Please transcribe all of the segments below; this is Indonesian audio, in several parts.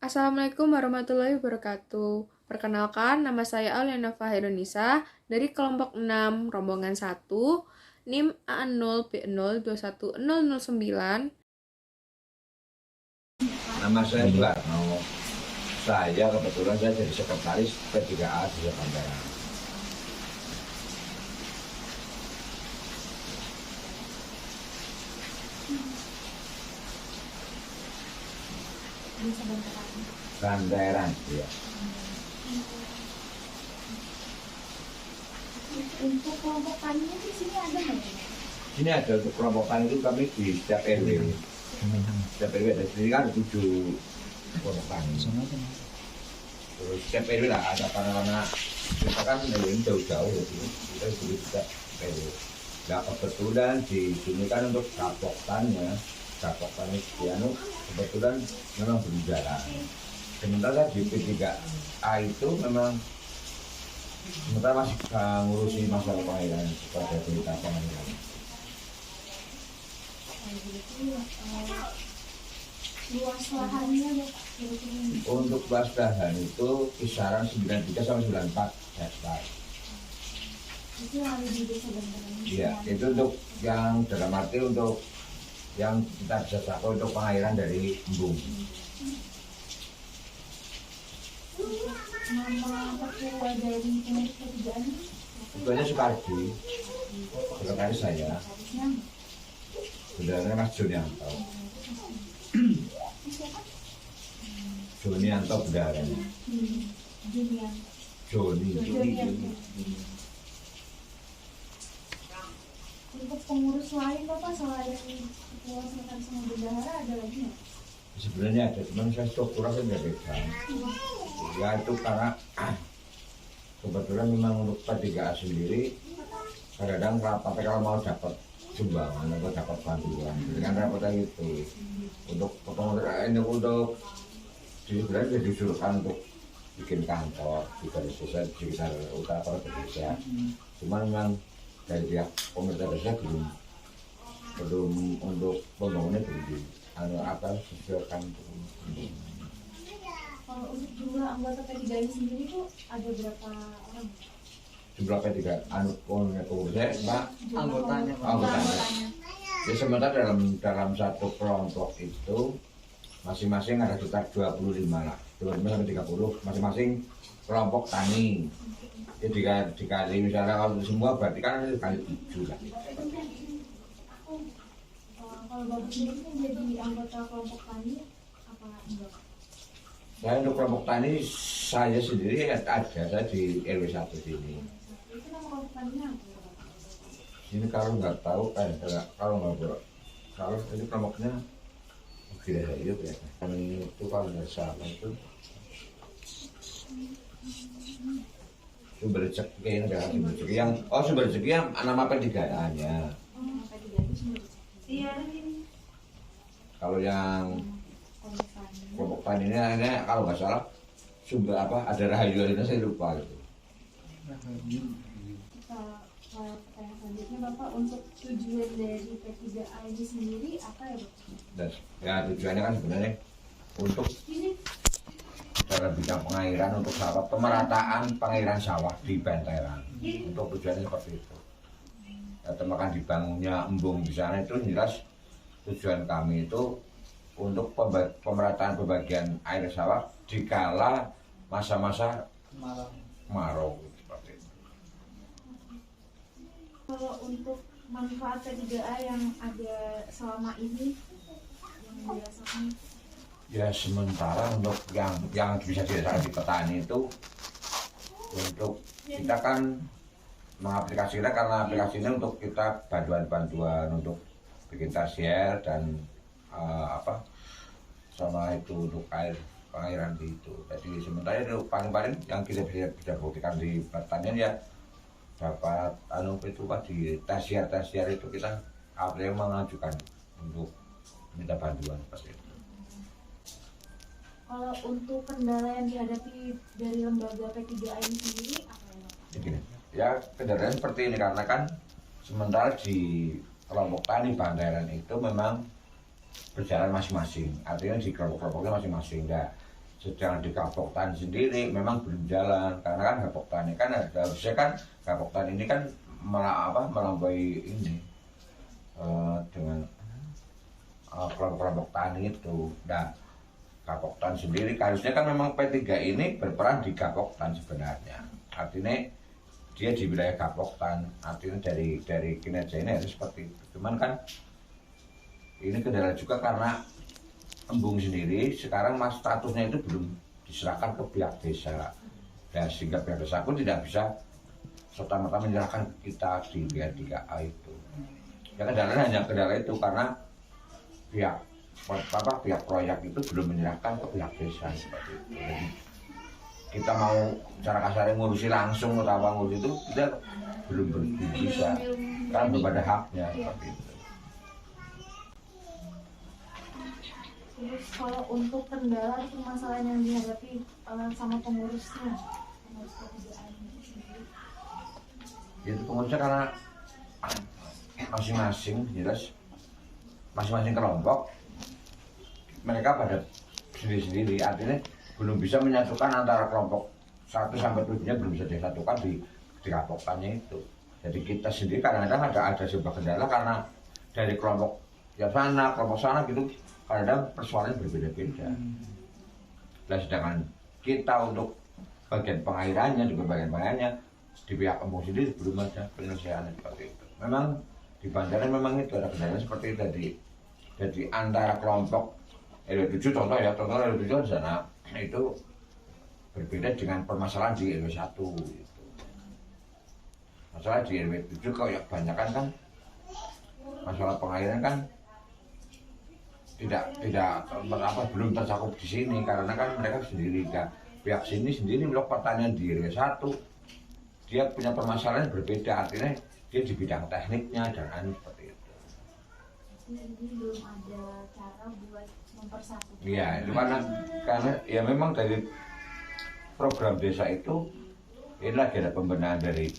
Assalamualaikum warahmatullahi wabarakatuh. Perkenalkan, nama saya Auliana Fahirunisa dari kelompok 6, rombongan 1, NIM A0B0210009. Nama saya Suwarno. Saya kebetulan saya jadi sekretaris P3A di Jakarta. Bantaran, ya. Untuk kelompok taninya di sini ada nggak? Ini ada untuk kelompok tani itu kami di setiap RW. Setiap RW ada sini kan 7 kelompok tani. Terus setiap RW lah ada karena kita kan ini jauh-jauh ya, kita dulu juga RW. Nah kebetulan di sini kan untuk kapoktan itu kebetulan memang belum jalan. Sementara di P3A itu memang sementara masih ngurusi masalah pengairan seperti berita pengairan. Luas lahannya Untuk luas lahan itu kisaran 93 sampai 94 hektar. itu yang ada di desa Bantaran. Iya, itu untuk yang dalam arti untuk yang kita bisa capai untuk pengairan dari embung. Nama ketua dari pengurus P3A ini Ketuanya Sukardi, sekretaris saya, harusnya sebenarnya Mas Jonianto. siapa? Jonianto bendaranya. Julian. Joni. Untuk pengurus lain Bapak selain ketua sekretaris sama bendahara ada lagi nggak? Sebenarnya ada, cuman saya strukturnya saya nggak pegang. Ya itu karena kebetulan memang untuk P3A sendiri kadang-kadang rapat kalau mau dapat sumbangan atau dapat bantuan dengan rapatnya itu untuk ini untuk sebenarnya disuruhkan untuk bikin kantor di garis desa di sekitar utara desa. Cuman memang dari pihak pemerintah desa belum untuk pembangunan belum sesuaikan. Kalau untuk jumlah anggota P3A ini sendiri tuh ada berapa orang? Jumlah P3 saya Mbak Anggotanya, Pak. anggotanya. Ya sementara dalam satu kelompok itu masing-masing ada sekitar 25 lah, 25 sampai 30 masing-masing kelompok tani. Jadi dikali misalnya kalau semua berarti kan dikali 7 lah. Kalau Bapak sendiri kan jadi anggota kelompok tani apa enggak? Saya untuk kelompok tani saya sendiri ada saya di RW 1 sini. Itu nama kelompok taninya apa? Ini kalau nggak tahu kalau nggak kalau ini kelompoknya budaya hidup ya. Kami itu kalau nggak salah itu sumber rezeki yang ada sumber rezeki yang sumber rezeki yang nama P3A-nya. P3A itu sendiri. Iya ini Kalau yang kelompok tani. kelompok tani ini kalau nggak salah sumber apa ada Rahayu ini saya lupa gitu. Kita pertanyaan selanjutnya Bapak untuk tujuan dari P3A ini sendiri apa ya Bapak? Dan ya tujuannya kan sebenarnya untuk Ini dalam bidang pengairan untuk sawah pemerataan pengairan sawah di Bantaran. Untuk tujuannya seperti itu. Ya, termakan dibangunnya embung di sana itu jelas tujuan kami itu untuk pemerataan pembagian air sawah dikala masa-masa kemarau seperti itu. kalau untuk manfaat P3A yang ada selama ini yang dirasakan Ya sementara untuk yang bisa dirasakan di petani itu untuk kita kan mengaplikasikan karena aplikasi ini untuk kita bantuan-bantuan untuk bikin tasier dan sama itu untuk pengairan di itu. Jadi sementara itu paling-paling yang kita bisa buktikan di pertanian ya dapat itu Pak di tasier itu kita aplikasi mengajukan untuk minta bantuan seperti itu. kalau untuk kendala yang dihadapi dari lembaga P3A ini sendiri apa ya Bapak? Begini, ya kendaraan seperti ini karena kan sementara di kelompok tani Bantaran itu memang berjalan masing-masing, artinya di kelompok-kelompoknya masing-masing. Nah, sedang di Kapoktan sendiri memang belum jalan, karena kan Kapoktan ini kan harusnya kan Kapoktan ini kan melampaui ini dengan kelompok tani itu. Nah, Kapoktan sendiri harusnya kan memang P3 ini berperan di Kapoktan sebenarnya. Artinya dia di wilayah Kapoktan, artinya dari kinerja ini harus seperti itu. Cuman kan ini kendala juga karena Embung sendiri sekarang mas statusnya itu belum diserahkan ke pihak desa. Dan sehingga pihak desa pun tidak bisa serta-merta menyerahkan kita di WR3A itu. Ya kendalanya hanya kendala itu karena pihak proyek itu belum menyerahkan ke pihak desa seperti itu. Jadi kita mau cara kasarnya ngurusi langsung atau apa ngurus itu kita belum bisa karena belum ada haknya seperti itu. Terus kalau untuk kendala itu masalah yang dihadapi sama pengurusnya, pengurus pekerjaan sendiri. Itu pengurusnya karena masing-masing jelas masing-masing kelompok mereka pada sendiri-sendiri, artinya belum bisa menyatukan antara kelompok 1 sampai 7-nya belum bisa disatukan di Kapoktannya itu. Jadi kita sendiri kadang-kadang ada sebuah kendala karena dari kelompok yang sana, kelompok sana gitu kadang persoalannya berbeda-beda. Dan sedangkan kita untuk bagian pengairannya juga bagian pengairannya di pihak Embung sendiri belum ada penyelesaian seperti itu. Memang di Bantaran memang itu ada kendala seperti itu jadi antara kelompok RW 7 contoh RW 7 di sana itu berbeda dengan permasalahan di RW 1 gitu. Masalah di RW 7 kalau yang kebanyakan kan masalah pengairan kan tidak belum tercakup di sini karena kan mereka sendiri kan pihak sini sendiri blok pertanian di RW 1 dia punya permasalahan berbeda, artinya dia di bidang tekniknya dan seperti itu. Jadi belum ada cara buat mempersatukan. Iya, itu karena ya memang dari program desa itu ini lagi ada pembenahan dari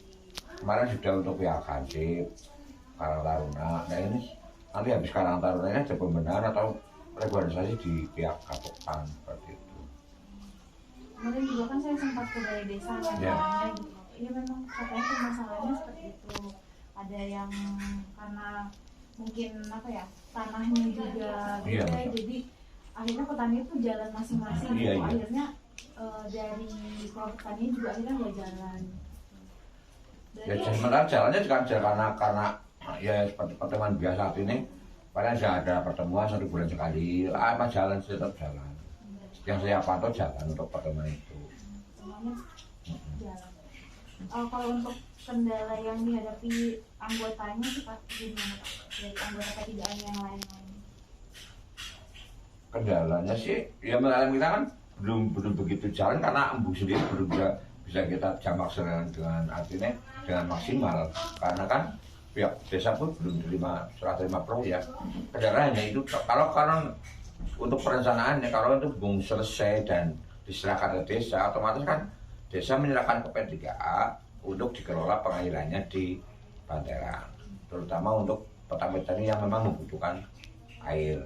kemarin sudah untuk pihak Hansip, Karang Taruna. Nah ini nanti habis Karang Taruna ini ada pembenahan atau regularisasi di pihak Kapoktan seperti itu. Kemarin juga kan saya sempat ke balai desa yang caranya gitu. Iya memang katanya permasalahannya seperti itu. Ada yang karena mungkin tanahnya juga beda, jadi akhirnya petani itu jalan masing-masing. Iya. Akhirnya dari kelompok petani juga akhirnya nggak jalan. Ya sementara jalannya juga karena ya seperti pertemuan biasa ini paling ada pertemuan 1 bulan sekali, apa jalan tetap jalan. Yang saya pantau jalan untuk pertemuan itu. Semuanya jalan. Kalau untuk kendala yang dihadapi anggotanya sih Pak, gimana Pak? Dari anggota P3A yang lain-lain. Kendalanya sih ya mengalami kita kan belum begitu jalan karena Embung sendiri belum bisa kita jamak dengan artinya dengan maksimal karena kan pihak desa pun belum serah terima proyek. Kendalanya itu kalau untuk perencanaannya kalau itu belum selesai dan diserahkan ke desa, otomatis kan desa menyerahkan ke P3A untuk dikelola pengairannya di Bantaran, terutama untuk petani-petani yang memang membutuhkan air.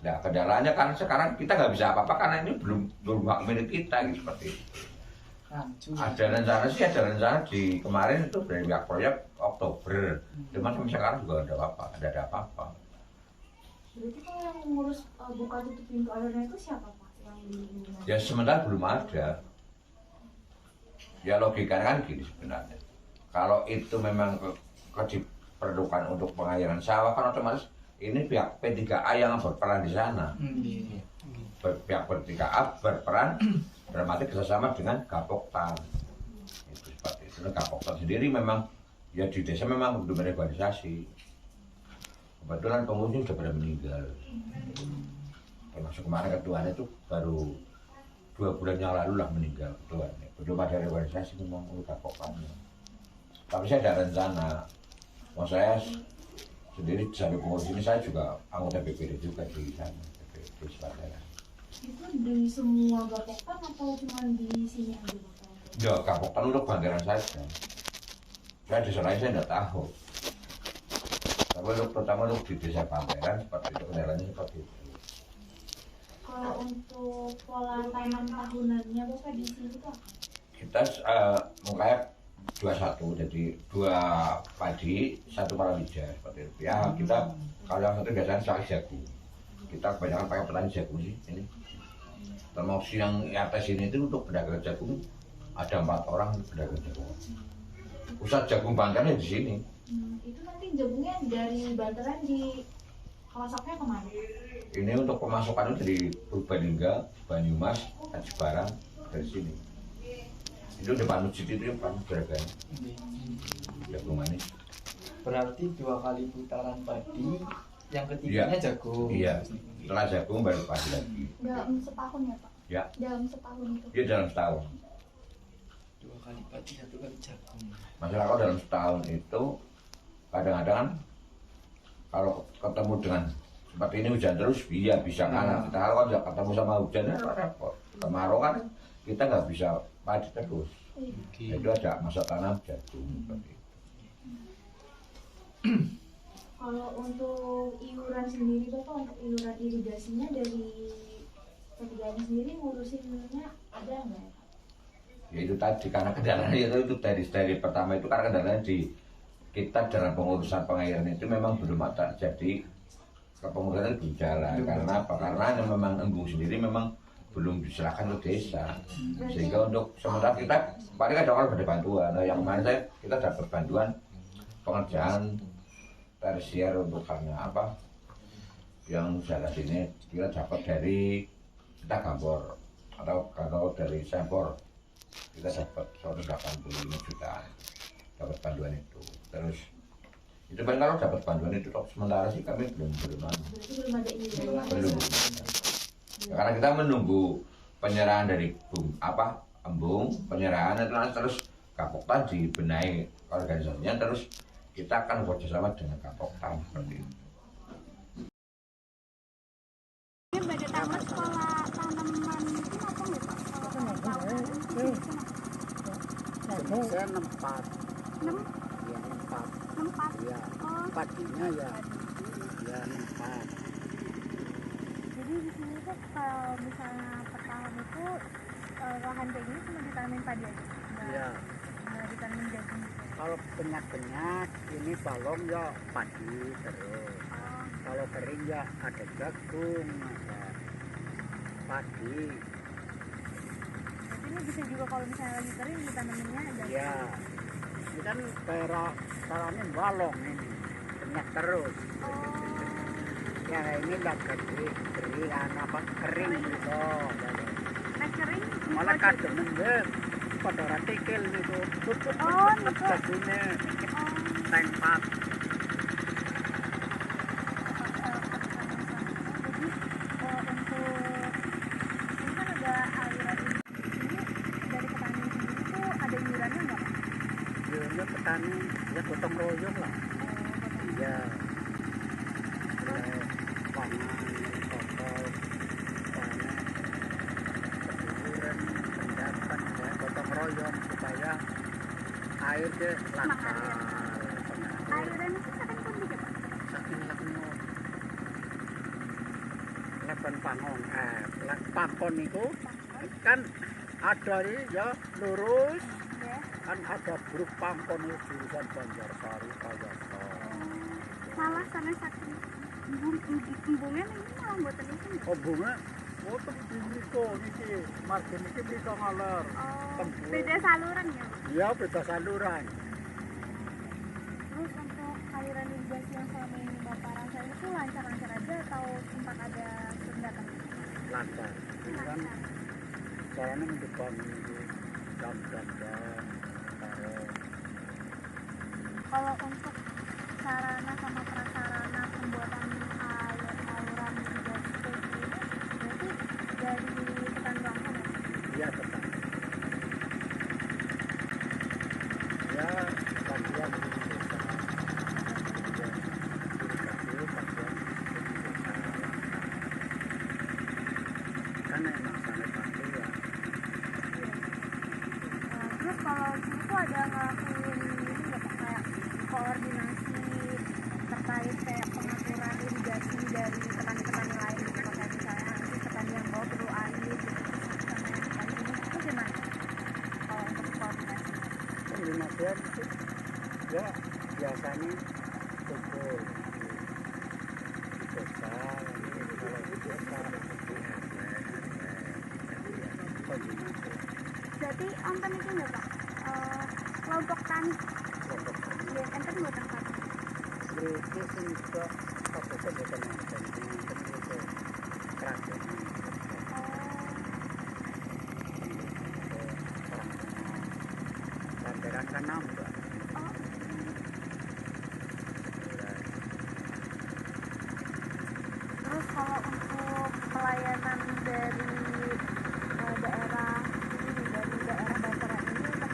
Nah kendalanya kan sekarang kita nggak bisa apa-apa karena ini belum hak milik kita gitu, seperti itu. Ada rencana di kemarin itu dari pihak proyek Oktober, cuman sampai sekarang juga ada apa-apa. Berarti kalau yang mengurus buka tutup pintu airnya itu siapa Pak? Ya sementara belum ada. Ya logikanya kan gini sebenarnya. Kalau itu memang diperlukan untuk pengairan sawah kan otomatis ini pihak P3A yang berperan di sana. Pihak P3A berperan dalam arti kerjasama dengan Kapoktan. Itu seperti itu. Nah, Kapoktan sendiri memang ya di desa memang belum ada organisasi. Kebetulan pengurusnya sudah pada meninggal. Termasuk kemarin ketuanya itu baru 2 bulan yang lalu lah meninggal ketuanya. Belum ada organisasi memang untuk Kapoktannya. Tapi saya ada rencana. Mau saya sendiri sampai pengurus ini saya juga anggota BPD juga di sana, BPD Bantaran. Itu di semua Kapoktan atau cuma di sini aja Bapak? Ya Kapoktan untuk Bantaran saja. Saya di sana saya tidak tahu. Tapi terutama untuk di desa Bantaran seperti itu kendalanya seperti itu. Kalau untuk pola tanam tahunannya Bapak di sini tuh apa? Kita mengkayak 21, jadi 2 padi, 1 palawija seperti itu. Ya kita kalau yang satu biasanya salah jagung. Kita kebanyakan pakai petani jagung sih ini. Termasuk yang atas ini itu untuk pedagang jagung ada 4 orang pedagang jagung. Pusat jagung Banten di sini. Itu nanti jagungnya dari Banteran di pelosoknya kemana? Ini untuk pemasukan dari Purbalingga, Banyumas, Haji Barang dari sini. Itu depan masjid itu yang paling beragam. Jagung manis. Berarti 2 kali putaran padi, yang ketiganya jagung. Iya. Setelah jagung baru padi lagi. Dalam setahun ya Pak? Ya. Dalam setahun itu? Dia dalam setahun. 2 kali padi, 1 kali jagung. Masalah kalau dalam setahun itu kadang-kadang kan kalau ketemu dengan seperti ini hujan terus, iya bisa kan. Kita kalau nggak ketemu sama hujan ya repot. Kemarau kan kita nggak bisa padi terus. Nah, itu ada masa tanam jagung seperti itu. Kalau untuk iuran sendiri Bapak, untuk iuran irigasinya dari ketiganya sendiri ngurusinnya ada nggak ya Pak? Ya itu tadi karena kendalanya itu dari pertama itu karena kendalanya di kita dalam pengurusan pengairan itu memang belum ada, jadi kepengurusan belum jalan. Karena apa? Karena memang embung sendiri memang belum diserahkan ke desa, sehingga untuk sementara kita paling ada orang ada bantuan. Nah, yang kemarin kita dapat bantuan pengerjaan tersier untuk karena apa yang jalan sini kita dapat dari kita Gambor atau dari Sempor kita dapat 185 juta dapat bantuan itu. Terus itu kan kalau dapat bantuan itu sementara sih kami belum Berarti belum ada iuran? belum. Karena kita menunggu penyerahan dari embung, penyerahan itu terus Kapoktan dibenahi organisasinya, terus kita akan bekerjasama dengan Kapoktan seperti itu. Pada tamat sekolah tanaman itu apa nggak Pak? Saya nempat, Enam, ya nempat, empat. ya Oh, padinya ya nempat. jadi di sini tuh kalau misalnya per tahun itu lahan kayak gini cuma ditanamin padi aja, Ya nggak ditanamin jagung gitu. kalau banyak ini balong ya padi terus. Oh, Kalau kering ya ada jagung, ada padi. berarti ini bisa juga kalau misalnya lagi kering ditanaminnya jagung. Ya ini kan daerah caranya balong ini banyak terus. Oh, Ya ini nggak kering apa kering gitu. nah kering Malah dibuat kadang enggak pada ratikil itu. Oh, gitu. Jagungnya Oh, tempat. jadi untuk ini kan ada aliran ini dari petani sendiri tuh ada iurannya nggak? Ya petani ya gotong royong lah. Ya pangan, kotor, panen, kesuburan, pendapat ya gotong royong supaya air ke lancar. Aliran itu kadang pun juga Pak. Saking lakno lepen pangon pangkon itu kan ada ini ya lurus Ya. kan ada grup pangkon itu jurusan Banjarsari Kayasa. Malah sampai saking embungnya ini malah buatan itu nggak? Oh bunga tuh di mriko niki margin iki mriko ngaler. Oh, Tembus. beda saluran ya Pak? Iya beda saluran. Terus untuk aliran irigasi yang selama ini Bapak rasain itu lancar-lancar aja atau sempat ada sumbatan? Lancar. Ini kan caranya mendebangun itu jam-jam taruh. Kalau untuk sarana sama prasarana pembuatan saluran irigasi kayak gini berarti dari petani langsung ya? Iya tetap. Ya bagian di desa. Irigasi bagian di desa. Kan enak sana pasti ya. Terus kalau di sini tuh ada ngelakuin ini nggak Pak, kayak koordinasi terkait kayak pengaturan irigasi dari petani-petani lain gitu Pak, kayak misalnya nanti petani yang pembersihan itu ya biasanya kumpul di desa, kalau di desa itu koordinasi Berarti onten itu enggak Pak? Kelompok tani. kelompok tani. Ya, enten buatan apa? Berarti sih juga fokusnya bukan nonton, nonton itu kerajaan. Lantaran kan nambah. Oh. Terus kalau untuk pelayanan dari daerah ini, dari daerah bantaran ini untuk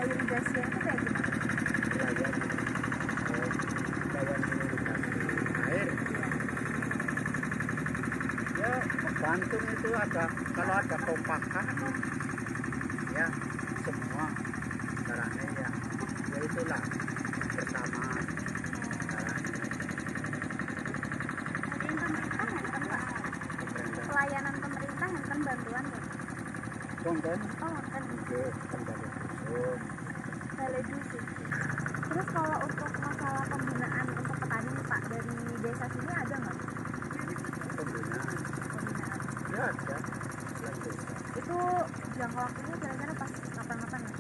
irigasinya itu kayak gimana? Pelayan irigasi air. Ya bantu itu ada, kalau ada kompakan ya semua caranya ya itulah bersamaan caranya. Jadi pemerintah enten Pak? Pemerintah Pelayanan pemerintah enten bantuan ya? konten Oh enten. juga kembali dusun. Balai dusun. Terus kalau untuk masalah pembinaan untuk petani nih Pak, dari desa sini ada nggak? Pembinaan Pembinaan. ya ada selain desa. Itu jangka waktunya kira-kira pas kapan-kapan ya?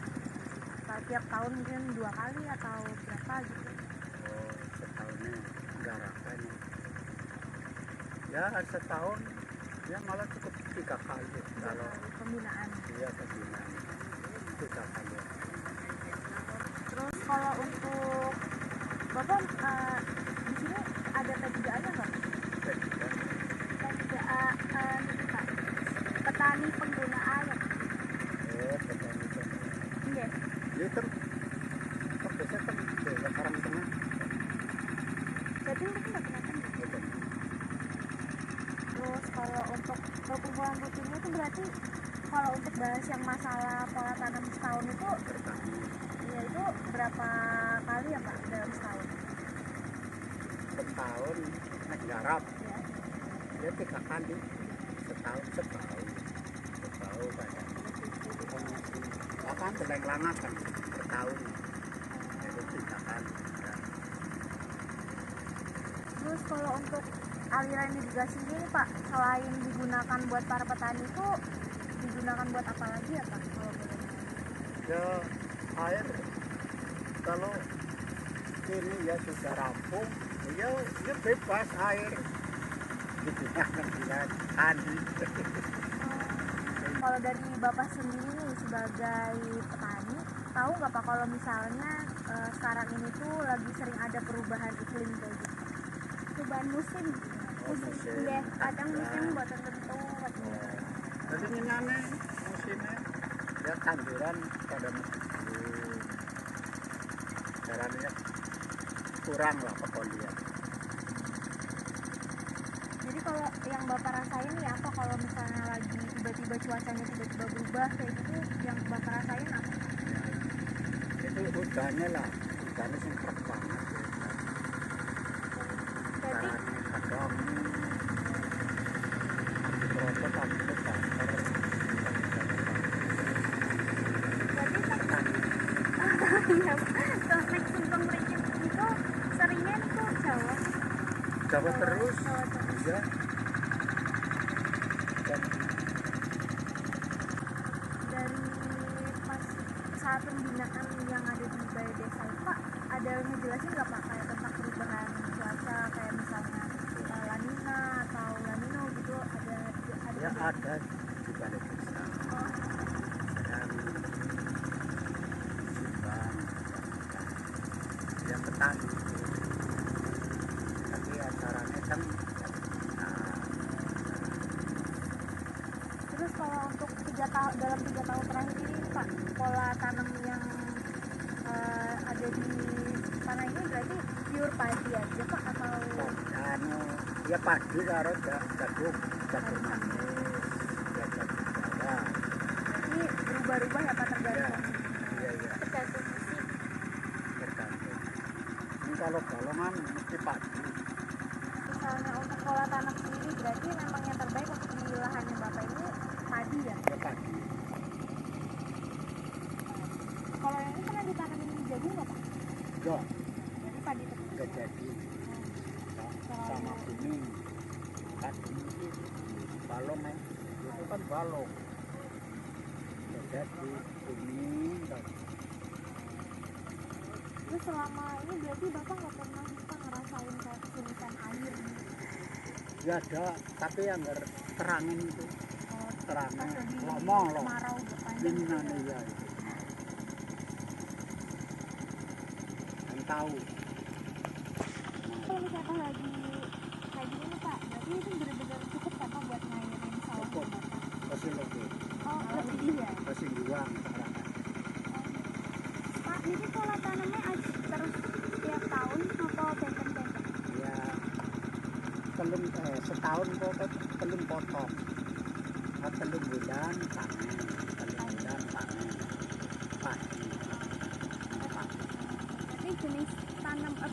Tiap tahun mungkin 2 kali atau berapa gitu? Oh setahunnya garapan ya setahun ya malah cukup 3 kali kalau Pembinaan. dia pembinaan 3 kali. Terus kalau untuk Bapak di sini ada P3A-nya nggak? Ketiga P3A itu Pak, petani pengguna air. petani Iya. dia biasanya kan desa Karang Tengah Jadi mungkin nggak pernah kan? betul. Terus kalau untuk perkumpulan rutinnya itu berarti kalau untuk bahas yang masalah pola tanam setahun itu Bertani ya itu berapa kali ya Pak dalam setahun? setahun naik garap Ya. dia 3 kali setahun setahun pada bahkan beleng-langakan setahun jadi 3 kali ya. Terus kalau untuk aliran irigasi ini Pak, selain digunakan buat para petani itu digunakan buat apa lagi ya Pak? Kalau boleh tahu? Ya air kalau ini ya sudah rampung ya bebas air digunakan dengan tani. Kalau dari Bapak sendiri nih sebagai petani, tahu nggak Pak kalau misalnya sekarang ini tuh lagi sering ada perubahan iklim kayak gitu? Perubahan musim. Musim. Iya, kadang musim buat tertentu. Jadi ini aneh musimnya ya tanduran pada musim caranya kurang lah pokoknya. Jadi kalau yang Bapak rasain nih apa kalau misalnya lagi tiba-tiba cuacanya tiba-tiba berubah kayak gitu, yang Bapak rasain apa? Itu hujannya lah, hujannya semprot banget. Berarti Caranya kadang diprotes sampai bakar. berarti teknik singkong mericik itu seringnya itu Jawa. Jawa terus, Jawa terus. ya. Dan Dari pas saat pembinaan yang ada di balai desa itu Pak, ada ngejelasin nggak Pak kayak tentang perubahan cuaca kayak misalnya La Nina atau La Nino gitu ada ya ada di balai desa. Oh, Dan Subang, ya petani. Tapi acaranya kan terus kalau untuk 3 tahun dalam 3 tahun terakhir ini Pak, pola tanam yang ada di tanah ini berarti pure padi aja Pak atau anu ya padi karo jagung manis ya jagung Jawa. ini berubah-ubah ya Pak Ya, tergantung iya tergantung musim. tergantung. Ini kalau golongan mesti padi. Misalnya untuk pola tanam sendiri berarti memang yang terbaik untuk di lahannya Bapak ini padi ya. Ya padi. Kalau yang ini enggak Jadi padi terus. enggak jadi. Sama kuning tadi itu balong itu kan balong enggak jadi kuning tadi. Terus selama ini berarti bapak nggak pernah bisa ngerasain kayak kesulitan air gitu. Ya ada, tapi yang terangin itu Oh, terangin pas lagi lomong loh kemarau berpanjang gitu dingin ya. ya itu yang tahu. Kalau misalnya pas lagi kayak gini nih Pak, berarti itu benar-benar cukup kan Pak buat ngairin sawah Cukup. bapak? Kasih lebih Oh, lebih ya. kasih juang sekarang. Pak, ini pola tanamnya terus tiap tahun atau benten-benten? Ya setahun kok telung potong. Telung bulan panen, telung bulan panen padi. Jadi jenis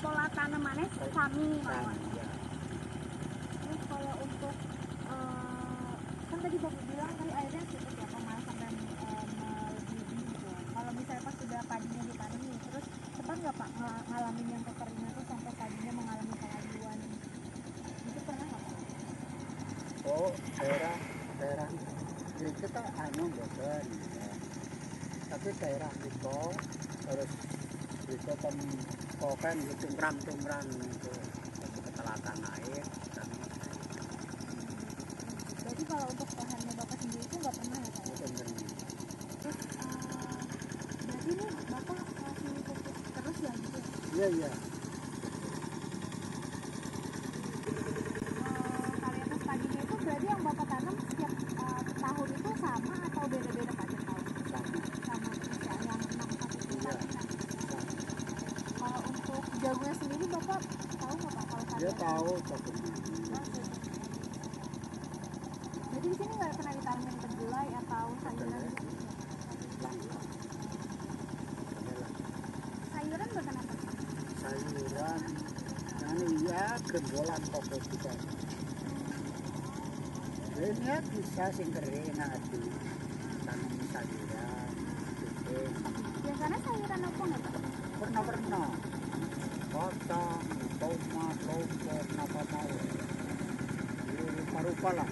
pola tanamannya sami mawon. Ya. Terus kalau untuk kan tadi bapak bilang tadi airnya cukup ya Pak, malah sampai melebihi gitu. Kalau misalnya pas sudah padinya ditanam nih, terus sempat nggak Pak ngalamin yang kekeringan tuh sampai padinya mengalami kelajuan? Itu pernah nggak Pak? Oh, daerah itu kan anu bosan ya. Tapi daerah itu terus itu kan kokan tungkrang itu ketelatan air dan Berarti kalau untuk lahannya bapak sendiri itu nggak pernah ya Pak? itu benar. Terus berarti ini bapak masih fokus terus ya gitu ya? Iya iya. Varietas padinya itu berarti yang bapak tanam setiap tahun itu sama atau beda-beda Pak tiap tahun? Sama. Sama terus ya, yang 6 itu Iya. tadi kan? Kalau untuk jagungnya sendiri bapak tahu nggak Pak kalau Dia varietas? tahu jagung. Jadi di sini nggak pernah ditanamin kedelai atau sayuran gitu? Sayuran bukan apa? Sayuran yang iya gendolan pokok juga. Ini bisa sing kering nanti tanam sayuran, bikin Biasanya sayuran apa nggak Pak? pernah kacang, tomat, lombok, apa mau, rupa-rupa lah.